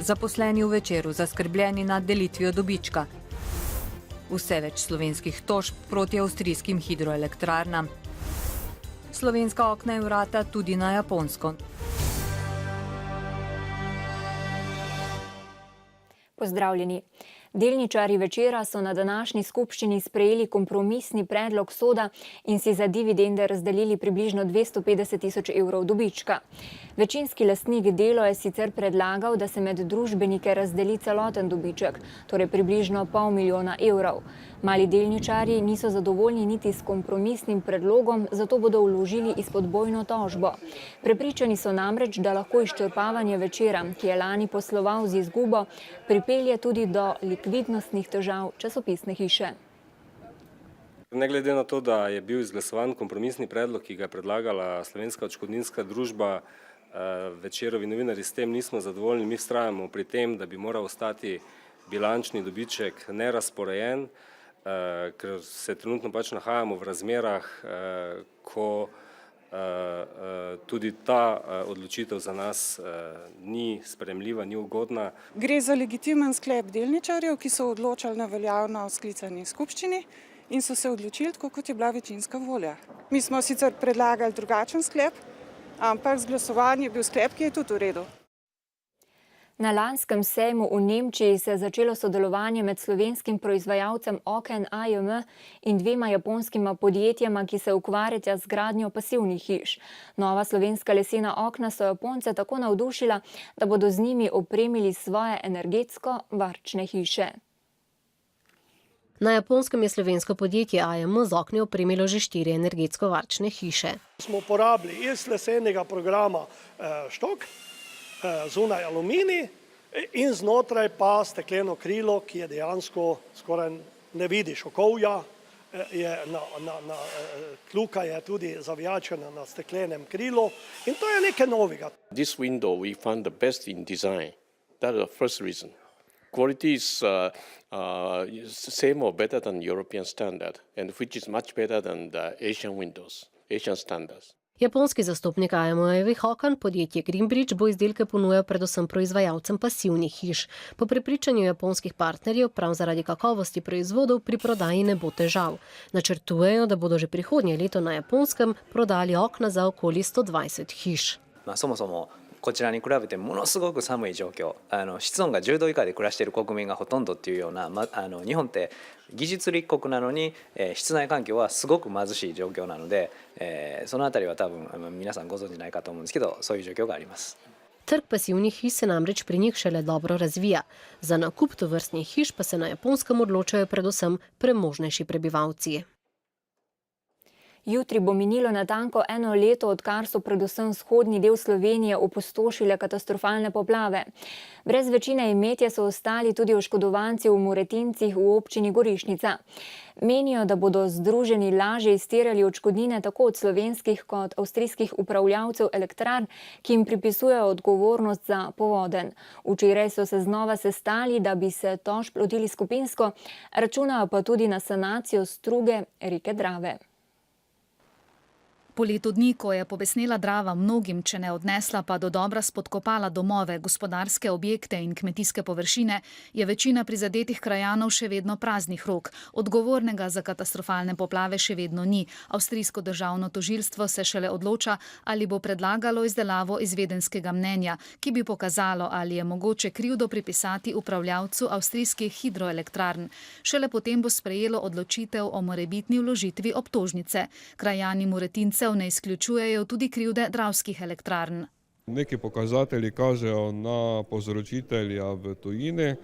Zaposleni v Večeru zaskrbljeni nad delitvijo dobička. Vse več slovenskih tožb proti avstrijskim hidroelektrarnam. Slovenska okna in vrata tudi na Japonsko. Pozdravljeni. Delničarji Večera so na današnji skupščini sprejeli kompromisni predlog soda in si za dividende razdelili približno 250 tisoč evrov dobička. Večinski lastnik Delo je sicer predlagal, da se med družbenike razdeli celoten dobiček, torej približno $500 000 evrov. Mali delničarji niso zadovoljni niti s kompromisnim predlogom, zato bodo vložili izpodbojno tožbo. Prepričani so namreč, da lahko izčrpavanje Večera, ki je lani posloval z izgubo, pripelje tudi do likvidnostnih težav časopisne hiše. Ne glede na to, da je bil izglasovan kompromisni predlog, ki ga je predlagala Slovenska odškodninska družba, Večerovi novinarji s tem nismo zadovoljni. Mi vztrajamo pri tem, da bi moral ostati bilančni dobiček nerazporejen, ker se trenutno pač nahajamo v razmerah, ko tudi ta odločitev za nas ni sprejemljiva, ni ugodna. Gre za legitimen sklep delničarjev, ki so odločali na veljavno sklicani skupščini in so se odločili tako, kot je bila večinska volja. Mi smo sicer predlagali drugačen sklep, ampak z glasovanjem je bil sklep, ki je tudi v redu. Na lanskem sejmu v Nemčiji se je začelo sodelovanje med slovenskim proizvajalcem oken AJM in 2 japonskima podjetjema, ki se ukvarjata z gradnjo pasivnih hiš. Nova slovenska lesena okna so Japonce tako navdušila, da bodo z njimi opremili svoje energetsko varčne hiše. Na Japonskem je slovensko podjetje AJM z okni opremilo že 4 energetsko varčne hiše. Smo uporabili iz lesenega programa štok, zunaj aluminij in znotraj pa stekleno krilo, ki je dejansko skoraj ne vidiš okovja, kljuka je tudi zavijačena na steklenem krilu in to je nekaj novega. This window we found the best in design. That is the first reason. Quality is same or better than European standard, and which is much better than the Asian windows, Asian standards. Japonski zastopnik AJM-ovih oken, podjetje Greenbridge, bo izdelke ponujal predvsem proizvajalcem pasivnih hiš. Po prepričanju japonskih partnerjev prav zaradi kakovosti proizvodov pri prodaji ne bo težav. Načrtujejo, da bodo že prihodnje leto na Japonskem prodali okna za okoli 120 hiš. そもそもこちらに比べてものすごく寒い状況、室温が10度以下で暮らしている国民がほとんどっていうような、日本って技術立国なのに、室内環境はすごく貧しい状況なので、そのあたりは多分皆さんご存じないかと思うんですけど、そういう状況があります。 Trg pasivnih hiš se namreč pri njih šele dobro razvija. Za nakup tovrstnih hiš pa se na Japonskem odločajo predvsem premožnejši prebivalci. Jutri bo minilo natanko 1 leto, odkar so predvsem vzhodni del Slovenije opustošile katastrofalne poplave. Brez večine imetja so ostali tudi oškodovanci v Moretincih v občini Gorišnica. Menijo, da bodo združeni lažje izterjali odškodnine tako od slovenskih kot avstrijskih upravljavcev elektrarn, ki jim pripisujejo odgovornost za povodenj. Včeraj so se znova sestali, da bi se tožb lotili skupinsko, računajo pa tudi na sanacijo struge reke Drave. Po letu dni, ko je pobesnela Drava mnogim, če ne odnesla pa do dobra spodkopala domove, gospodarske objekte in kmetijske površine, je večina prizadetih krajanov še vedno praznih rok. Odgovornega za katastrofalne poplave še vedno ni. Avstrijsko državno tožilstvo se šele odloča, ali bo predlagalo izdelavo izvedenskega mnenja, ki bi pokazalo, ali je mogoče krivdo pripisati upravljavcu avstrijskih hidroelektrarn. Šele potem bo sprejelo odločitev o morebitni vložitvi obtožnice. Krajani Moretincev ne izključujejo tudi krivde dravskih elektrarn. Neki pokazatelji kažejo na povzročitelja v tujini,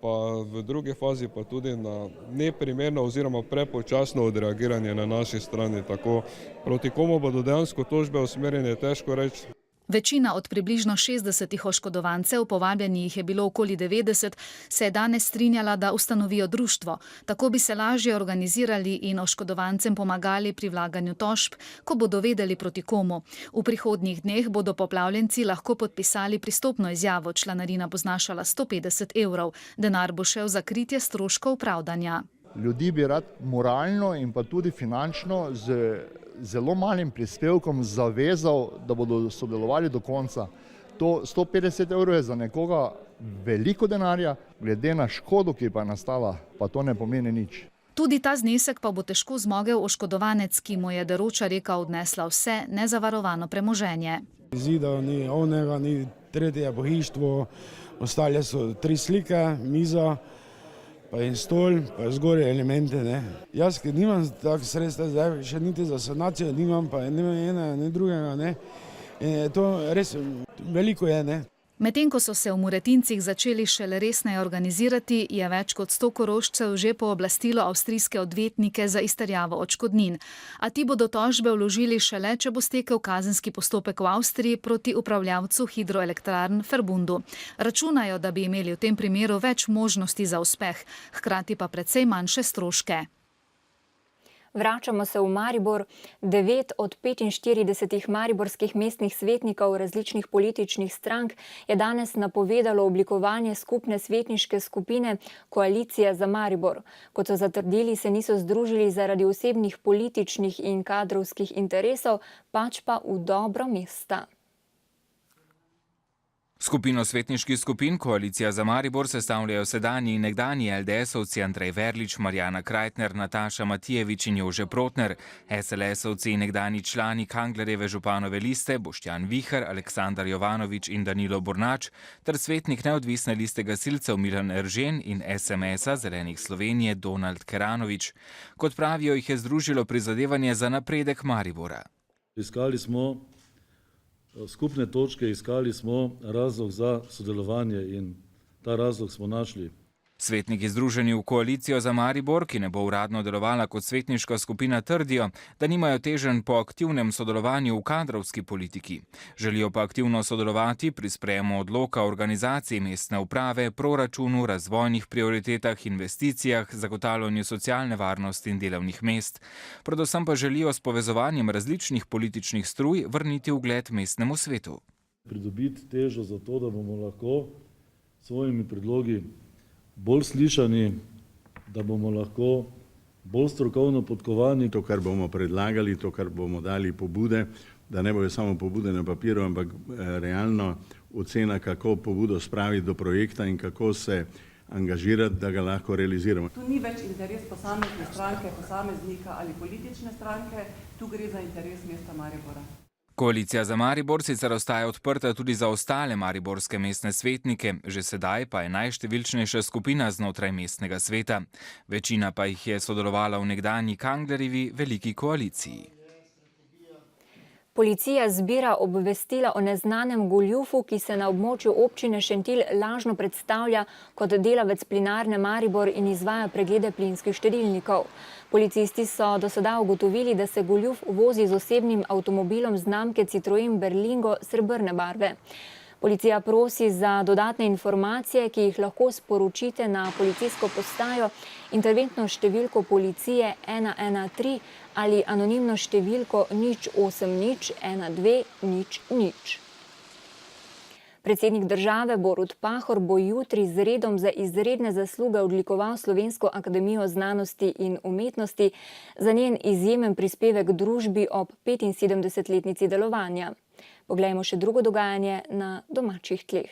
pa v drugi fazi pa tudi na neprimerno oziroma prepočasno odreagiranje na naši strani. Tako proti komu bodo dejansko tožbe usmerjene, težko reči. Večina od približno 60 oškodovancev, povabljenih je bilo okoli 90, se je danes strinjala, da ustanovijo društvo. Tako bi se lažje organizirali in oškodovancem pomagali pri vlaganju tožb, ko bodo vedeli proti komu. V prihodnjih dneh bodo poplavljenci lahko podpisali pristopno izjavo, članarina bo znašala 150 evrov. Denar bo šel za kritje stroškov pravdanja. Ljudi bi rad moralno in pa tudi finančno z zelo malim prispevkom zavezal, da bodo sodelovali do konca. To 150 evrov je za nekoga veliko denarja, glede na škodo, ki pa je nastala, pa to ne pomeni nič. Tudi ta znesek pa bo težko zmogel oškodovanec, ki mu je daroča reka odnesla vse nezavarovano premoženje. Zidov ni, onega ni, tretje pohištvo, ostale so 3 slike, miza, pa in stol, pa zgoraj elemente. Ne. Jaz, ker nimam tak sredstva, zdaj še niti za sanacijo nimam, pa nimam ena, ni drugega. Ne. In to res veliko je. Ne. Medtem ko so se v Muretincih začeli šele resneje organizirati, je več kot 100 Korošcev že pooblastilo avstrijske odvetnike za izterjavo odškodnin. A ti bodo tožbe vložili šele, če bo stekel kazenski postopek v Avstriji proti upravljavcu hidroelektrarn Verbundu. Računajo, da bi imeli v tem primeru več možnosti za uspeh, hkrati pa precej manjše stroške. Vračamo se v Maribor. 9 od 45 mariborskih mestnih svetnikov različnih političnih strank je danes napovedalo oblikovanje skupne svetniške skupine Koalicija za Maribor. Kot so zatrdili, se niso združili zaradi osebnih političnih in kadrovskih interesov, pač pa v dobro mesta. Skupino svetniških skupin Koalicija za Maribor sestavljajo sedanji in nekdanji LDS-ovci Andrej Verlič, Marjana Krajtner, Nataša Matijevič in Jože Protner, SLS-ovci in nekdanji člani Kanglerjeve županove liste Boštjan Vihar, Aleksandar Jovanovič in Danilo Bornač ter svetnik neodvisne liste gasilcev Milan Eržen in SMS-a Zelenih Slovenije Donald Keranovič. Kot pravijo, jih je združilo prizadevanje za napredek Maribora. Iskali smo skupne točke, iskali smo razlog za sodelovanje in ta razlog smo našli. Svetniki združeni v Koalicijo za Maribor, ki ne bo uradno delovala kot svetniška skupina, trdijo, da nimajo teženj po aktivnem sodelovanju v kadrovski politiki. Želijo pa aktivno sodelovati pri sprejemu odloka o organizaciji mestne uprave, proračunu, razvojnih prioritetah, investicijah, zagotavljanju socialne varnosti in delovnih mest. Predvsem pa želijo s povezovanjem različnih političnih struj vrniti ugled mestnemu svetu. Pridobiti težo za to, da bomo lahko svojimi predlogi bolj slišani, da bomo lahko bolj strokovno podkovani. To, kar bomo predlagali, to, kar bomo dali pobude, da ne bojo samo pobude na papiru, ampak realno ocena, kako pobudo spraviti do projekta in kako se angažirati, da ga lahko realiziramo. Tu ni več interes posamezne stranke, posameznika ali politične stranke, tu gre za interes mesta Maribora. Koalicija za Maribor sicer ostaja odprta tudi za ostale mariborske mestne svetnike, že sedaj pa je najštevilčnejša skupina znotraj mestnega sveta. Večina pa jih je sodelovala v nekdanji Kanglerjevi veliki koaliciji. Policija zbira obvestila o neznanem goljufu, ki se na območju občine Šentilj lažno predstavlja kot delavec plinarne Maribor in izvaja preglede plinskih štedilnikov. Policisti so do sedaj ugotovili, da se goljuf vozi z osebnim avtomobilom znamke Citroen Berlingo srebrne barve. Policija prosi za dodatne informacije, ki jih lahko sporočite na policijsko postajo, interventno številko policije 113 ali anonimno številko 080 12 00. Predsednik države Borut Pahor bo jutri z redom za izredne zasluge odlikoval Slovensko akademijo znanosti in umetnosti za njen izjemen prispevek družbi ob 75-letnici delovanja. Poglejmo še drugo dogajanje na domačih tleh.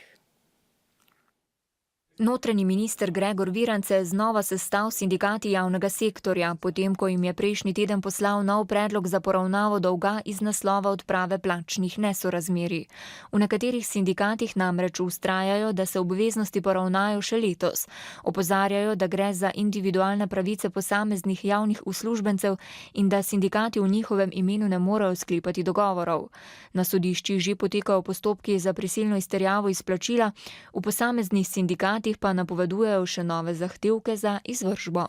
Notranji minister Gregor Virant je znova sestal s sindikati javnega sektorja, potem ko jim je prejšnji teden poslal nov predlog za poravnavo dolga iz naslova odprave plačnih nesorazmerij. V nekaterih sindikatih namreč vztrajajo, da se obveznosti poravnajo še letos. Opozarjajo, da gre za individualne pravice posameznih javnih uslužbencev in da sindikati v njihovem imenu ne morejo sklepati dogovorov. Na sodiščih že potekajo postopki za prisilno izterjavo izplačila, v posameznih sindikatih pa napovedujejo še nove zahtevke za izvršbo.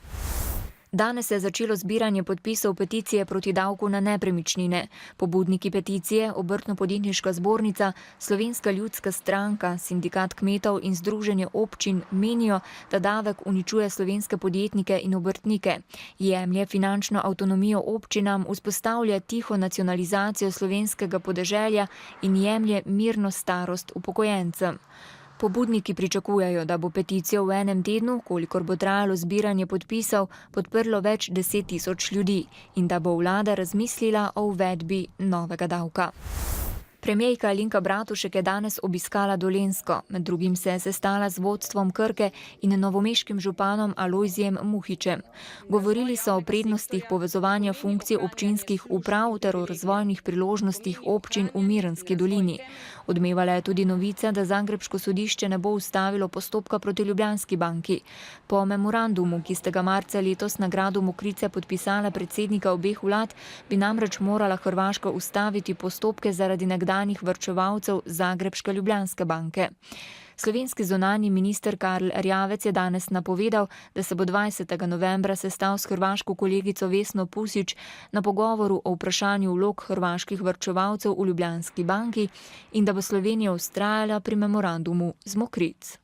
Danes je začelo zbiranje podpisov peticije proti davku na nepremičnine. Pobudniki peticije, Obrtno-podjetniška zbornica, Slovenska ljudska stranka, Sindikat kmetov in Združenje občin menijo, da davek uničuje slovenske podjetnike in obrtnike, jemlje finančno avtonomijo občinam, vzpostavlja tiho nacionalizacijo slovenskega podeželja in jemlje mirno starost upokojencem. Pobudniki pričakujejo, da bo peticijo v enem tednu, kolikor bo trajalo zbiranje podpisov, podprlo več 10 000 ljudi in da bo vlada razmislila o uvedbi novega davka. Premijerka Alenka Bratušek je danes obiskala Dolenjsko. Med drugim se je sestala z vodstvom Krke in novomeškim županom Alojzijem Muhičem. Govorili so o prednostih povezovanja funkcij občinskih uprav ter o razvojnih priložnostih občin v Mirenski dolini. Odmevala je tudi novica, da zagrebško sodišče ne bo ustavilo postopka proti Ljubljanski banki. Po memorandumu, ki sta ga marca letos na gradu Mokrice podpisala predsednika obeh vlad, bi namreč morala Hrvaška ustaviti postopke zaradi nekdanjih varčevalcev zagrebške Ljubljanske banke. Slovenski zunanji minister Karl Erjavec je danes napovedal, da se bo 20. novembra sestal s hrvaško kolegico Vesno Pusić na pogovoru o vprašanju vlog hrvaških varčevalcev v Ljubljanski banki in da bo Slovenija vztrajala pri memorandumu z Mokric.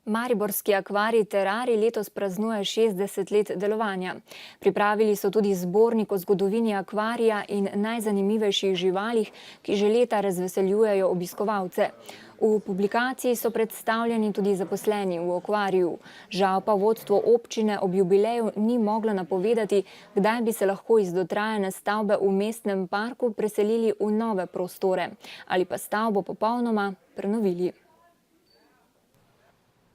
Mariborski akvarij Terarij letos praznuje 60 let delovanja. Pripravili so tudi zbornik o zgodovini akvarija in najzanimivejših živalih, ki že leta razveseljujejo obiskovalce. V publikaciji so predstavljeni tudi zaposleni v akvariju. Žal pa vodstvo občine ob jubileju ni moglo napovedati, kdaj bi se lahko iz dotrajane stavbe v mestnem parku preselili v nove prostore ali pa stavbo popolnoma prenovili.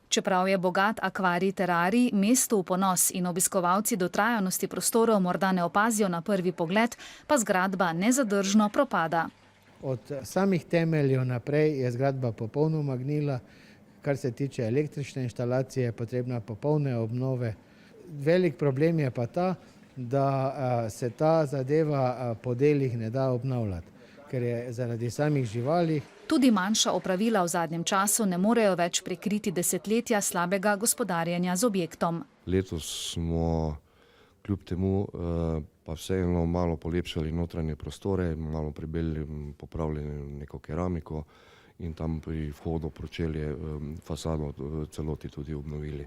Čeprav je bogat akvarij Terarij mestu v ponos in obiskovalci dotrajanosti prostorov morda ne opazijo na prvi pogled, pa zgradba nezadržno propada. Od samih temeljev naprej je zgradba popolnoma gnila, kar se tiče električne inštalacije, je potrebna popolne obnove. Velik problem je pa ta, da se ta zadeva po delih ne da obnavljati, ker je zaradi samih živali. Tudi manjša opravila v zadnjem času ne morejo več prekriti desetletja slabega gospodarjenja z objektom. Letos smo kljub temu pa vseeno malo polepšali notranje prostore, malo pribelili, popravili neko keramiko in tam pri vhodu pročelje fasado celoti tudi obnovili.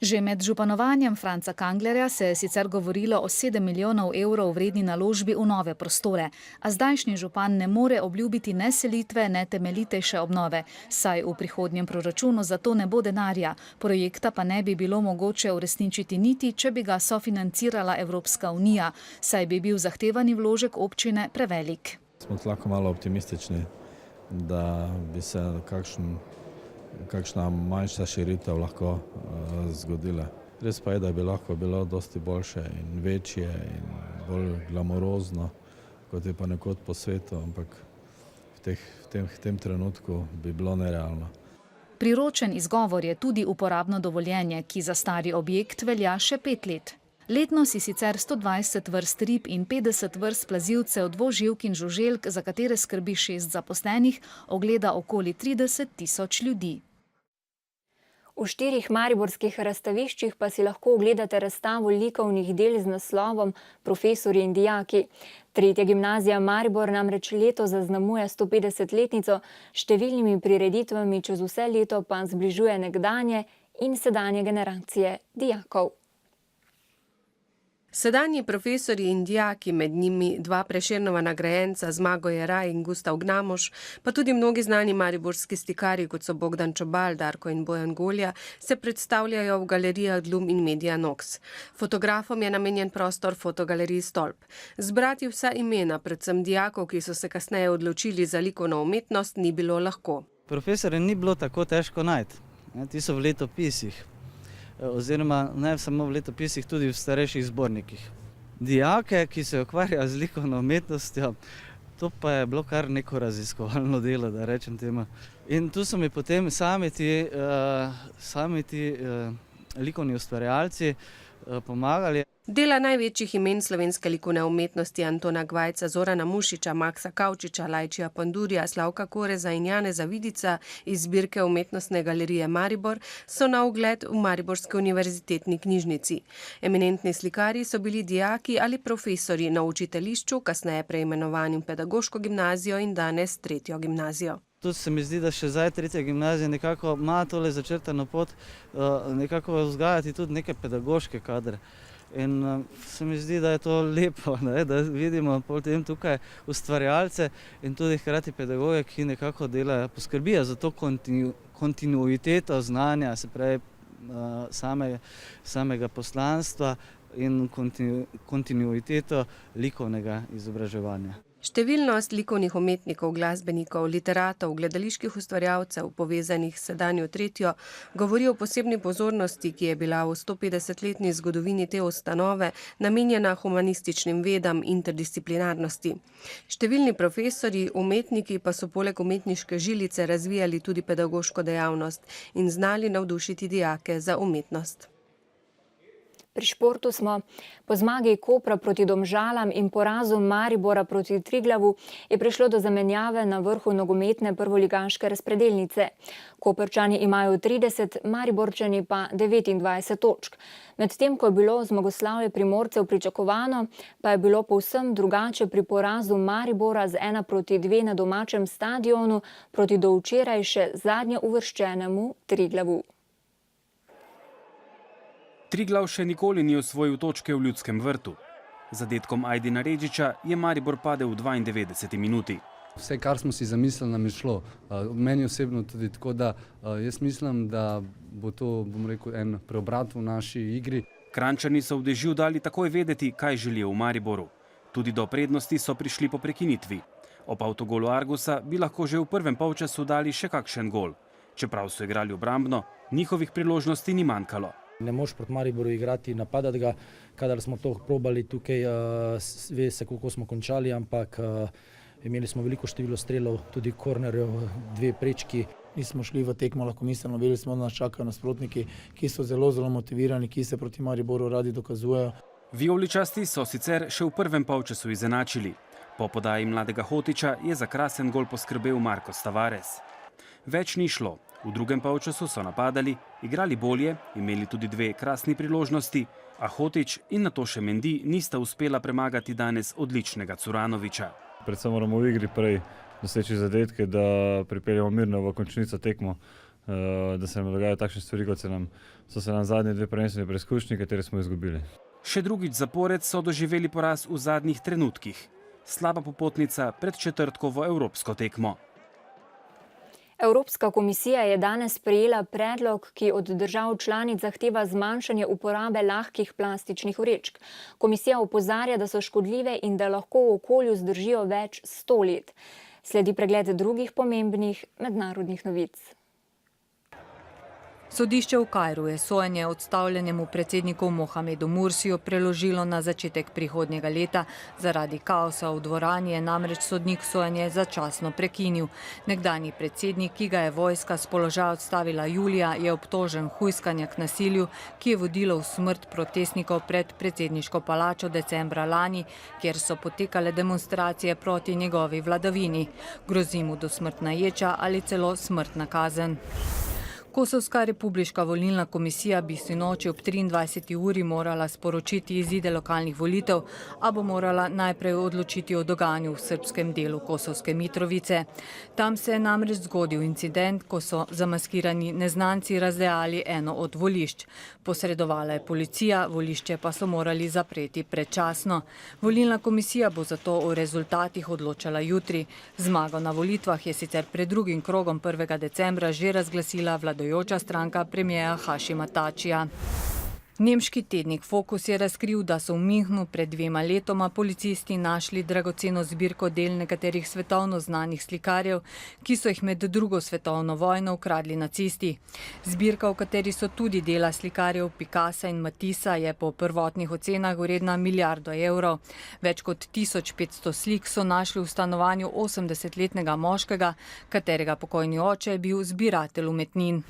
Že med županovanjem Franca Kanglerja se je sicer govorilo o 7 milijonov evrov vredni naložbi v nove prostore, a zdajšnji župan ne more obljubiti ne selitve, ne temeljitejše obnove, saj v prihodnjem proračunu za to ne bo denarja, projekta pa ne bi bilo mogoče uresničiti niti, če bi ga sofinancirala Evropska unija, saj bi bil zahtevani vložek občine prevelik. Smo lahko malo optimistični, da bi se kakšna manjša širitev lahko zgodila. Res pa je, da bi lahko bilo dosti boljše in večje in bolj glamurozno, kot je pa nekod po svetu, ampak v tem trenutku bi bilo nerealno. Priročen izgovor je tudi uporabno dovoljenje, ki za stari objekt velja še 5 let. Letno si sicer 120 vrst rib in 50 vrst plazilcev, dvoživk in žuželk, za katere skrbi 6 zaposlenih, ogleda okoli 30 tisoč ljudi. V 4 mariborskih razstaviščih pa si lahko ogledate razstavo likovnih del z naslovom Profesorji in dijaki. 3. gimnazija Maribor namreč leto zaznamuje 150-letnico, številnimi prireditvami čez vse leto pa zbližuje nekdanje in sedanje generacije dijakov. Sedanji profesorji in dijaki, med njimi 2 Prešernova nagrajenca Zmago Jeraj in Gustav Gnamoš, pa tudi mnogi znani mariborski slikarji, kot so Bogdan Čobal, Darko in Bojan Golja, se predstavljajo v galerijah Dlum in Media Nox. Fotografom je namenjen prostor fotogaleriji Stolp. Zbrati vsa imena, predvsem dijakov, ki so se kasneje odločili za likovno umetnost, ni bilo lahko. Profesore ni bilo tako težko najti. Ti so v letopisih. Oziroma ne samo v letopisih, tudi v starejših zbornikih. Dijake, ki se ukvarjajo z likovno umetnostjo, to pa je bilo kar neko raziskovalno delo, da rečem temu. In tu so mi potem sami ti likovni ustvarjalci pomagali. Dela največjih imen slovenske likovne umetnosti Antona Gvajca, Zorana Mušiča, Maksa Kavčiča, Lajčija Pandurja, Slavka Koreza in Janeza Vidica iz zbirke Umetnostne galerije Maribor so na ogled v Mariborski univerzitetni knjižnici. Eminentni slikarji so bili dijaki ali profesori na učiteljišču, kasneje preimenovanim pedagoško gimnazijo in danes 3. gimnazijo. Tu se mi zdi, da še zdaj 3. gimnazija nekako ima tole začrtano pot, nekako vzgajati tudi neke pedagoške kadre. In se mi zdi, da je to lepo, ne? Da vidimo potem tukaj ustvarjalce in tudi hkrati pedagoge, ki nekako delajo, poskrbijo za to kontinuiteto znanja, se pravi samega poslanstva in kontinuiteto likovnega izobraževanja. Številnost likovnih umetnikov, glasbenikov, literatov, gledaliških ustvarjalcev, povezanih s sedanjo tretjo, govori o posebni pozornosti, ki je bila v 150-letni zgodovini te ustanove namenjena humanističnim vedam in interdisciplinarnosti. Številni profesorji, umetniki pa so poleg umetniške žilice razvijali tudi pedagoško dejavnost in znali navdušiti dijake za umetnost. Pri športu smo. Po zmagi Kopra proti Domžalam in porazu Maribora proti Triglavu je prišlo do zamenjave na vrhu nogometne prvoligaške razpredelnice. Koprčani imajo 30, Mariborčani pa 29 točk. Medtem ko je bilo zmagoslavje Primorcev pričakovano, pa je bilo povsem drugače pri porazu Maribora z 1-2 na domačem stadionu proti do včeraj še zadnje uvrščenemu Triglavu. Triglav še nikoli ni osvojil točke v Ljudskem vrtu. Zadetkom Ajdina Redžića je Maribor padel v 92 minuti. Vse, kar smo si zamislili, nam je šlo. Meni osebno tudi tako, da jaz mislim, da bo to, bom rekel, en preobrat v naši igri. Kranjčani so v dežju dali takoj vedeti, kaj želijo v Mariboru. Tudi do prednosti so prišli po prekinitvi. Ob avtogolu Argusa bi lahko že v prvem polčasu dali še kakšen gol. Čeprav so igrali obrambno, njihovih priložnosti ni manjkalo. Ne moš proti Mariboru igrati, napadati ga, kadar smo to probali tukaj, ve se, kako smo končali, ampak imeli smo veliko število strelov, tudi kornerjev, 2 prečki. Mi smo šli v tekmo lahkomiselno, vedeli smo, da nas čakajo nasprotniki, ki so zelo motivirani, ki se proti Mariboru radi dokazujejo. Vijoličasti so sicer še v prvem polčasu izenačili. Po podaji mladega Hotića je za krasen gol poskrbel Marcos Tavares. Več ni šlo. V drugem polčasu so napadali, igrali bolje, imeli tudi 2 krasni priložnosti, a Hotić in nato še Mendy nista uspela premagati danes odličnega Curanovića. Predvsem moramo v igri prej doseči zadetke, da pripeljemo mirno v končnico tekmo, da se nam dogajajo takšne stvari, kot so se nam zadnje 2 prvenstvene preizkušnje, katere smo izgubili. Še drugič zapored so doživeli poraz v zadnjih trenutkih. Slaba popotnica pred četrtkovo evropsko tekmo. Evropska komisija je danes sprejela predlog, ki od držav članic zahteva zmanjšanje uporabe lahkih plastičnih vrečk. Komisija opozarja, da so škodljive in da lahko v okolju zdržijo več 100 let. Sledi pregled drugih pomembnih mednarodnih novic. Sodišče v Kairu je sojenje odstavljenemu predsedniku Mohamedu Mursiju preložilo na začetek prihodnjega leta. Zaradi kaosa v dvorani je namreč sodnik sojenje začasno prekinil. Nekdanji predsednik, ki ga je vojska s položaja odstavila julija, je obtožen hujskanja k nasilju, ki je vodilo v smrt protestnikov pred predsedniško palačo decembra lani, kjer so potekale demonstracije proti njegovi vladavini. Grozi mu dosmrtna ječa ali celo smrtna kazen. Kosovska republiška volilna komisija bi sinoči ob 23. uri morala sporočiti izide lokalnih volitev, a bo morala najprej odločiti o dogajanju v srbskem delu Kosovske Mitrovice. Tam se je namreč zgodil incident, ko so zamaskirani neznanci razdejali eno od volišč. Posredovala je policija, volišče pa so morali zapreti predčasno. Volilna komisija bo zato o rezultatih odločala jutri. Zmago na volitvah je sicer pred drugim krogom 1. decembra že razglasila vladajoča stranka premijera Hašima Tačija. Nemški tednik Fokus je razkril, da so v Münchnu pred 2 letoma policisti našli dragoceno zbirko del nekaterih svetovno znanih slikarjev, ki so jih med drugo svetovno vojno ukradli nacisti. Zbirka, v kateri so tudi dela slikarjev Picassa in Matissa, je po prvotnih ocenah vredna milijardo evrov. Več kot 1500 slik so našli v stanovanju 80-letnega moškega, katerega pokojni oče je bil zbiratelj umetnin.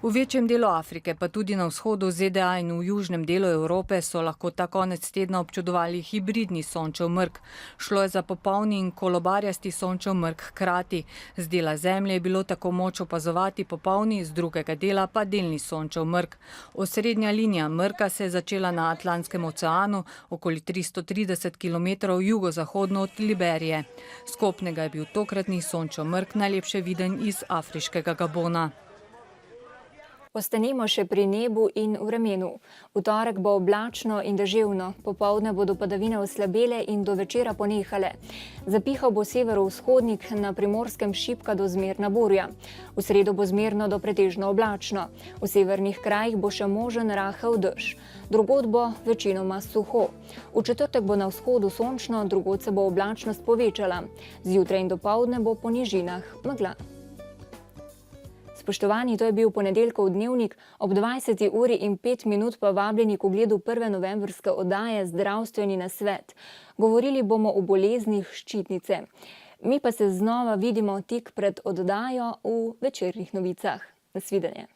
V večjem delu Afrike, pa tudi na vzhodu ZDA in v južnem delu Evrope so lahko ta konec tedna občudovali hibridni sončev mrk. Šlo je za popolni in kolobarjasti sončev mrk hkrati. Z dela Zemlje je bilo tako moč opazovati popolni, z drugega dela pa delni sončev mrk. Osrednja linija mrka se je začela na Atlantskem oceanu, okoli 330 km jugozahodno od Liberije. Skopnega je bil tokratni sončev mrk najlepše viden iz afriškega Gabona. Ostanemo še pri nebu in vremenu. V torek bo oblačno in deževno, popoldne bodo padavine oslabele in do večera ponehale. Zapihal bo severovzhodnik, na Primorskem šibka do zmerna burja. V sredo bo zmerno do pretežno oblačno. V severnih krajih bo še možen rahel dež. Drugod bo večinoma suho. V četrtek bo na vzhodu sončno, drugod se bo oblačnost povečala. Zjutraj in dopoldne bo po nižinah megla. Spoštovani, to je bil ponedeljkov dnevnik. Ob 20:05 pa vabljeni k ogledu 1. novembrske oddaje Zdravstveni nasvet. Govorili bomo o boleznih ščitnice. Mi pa se znova vidimo tik pred oddajo v večernih novicah. Nasvidenje.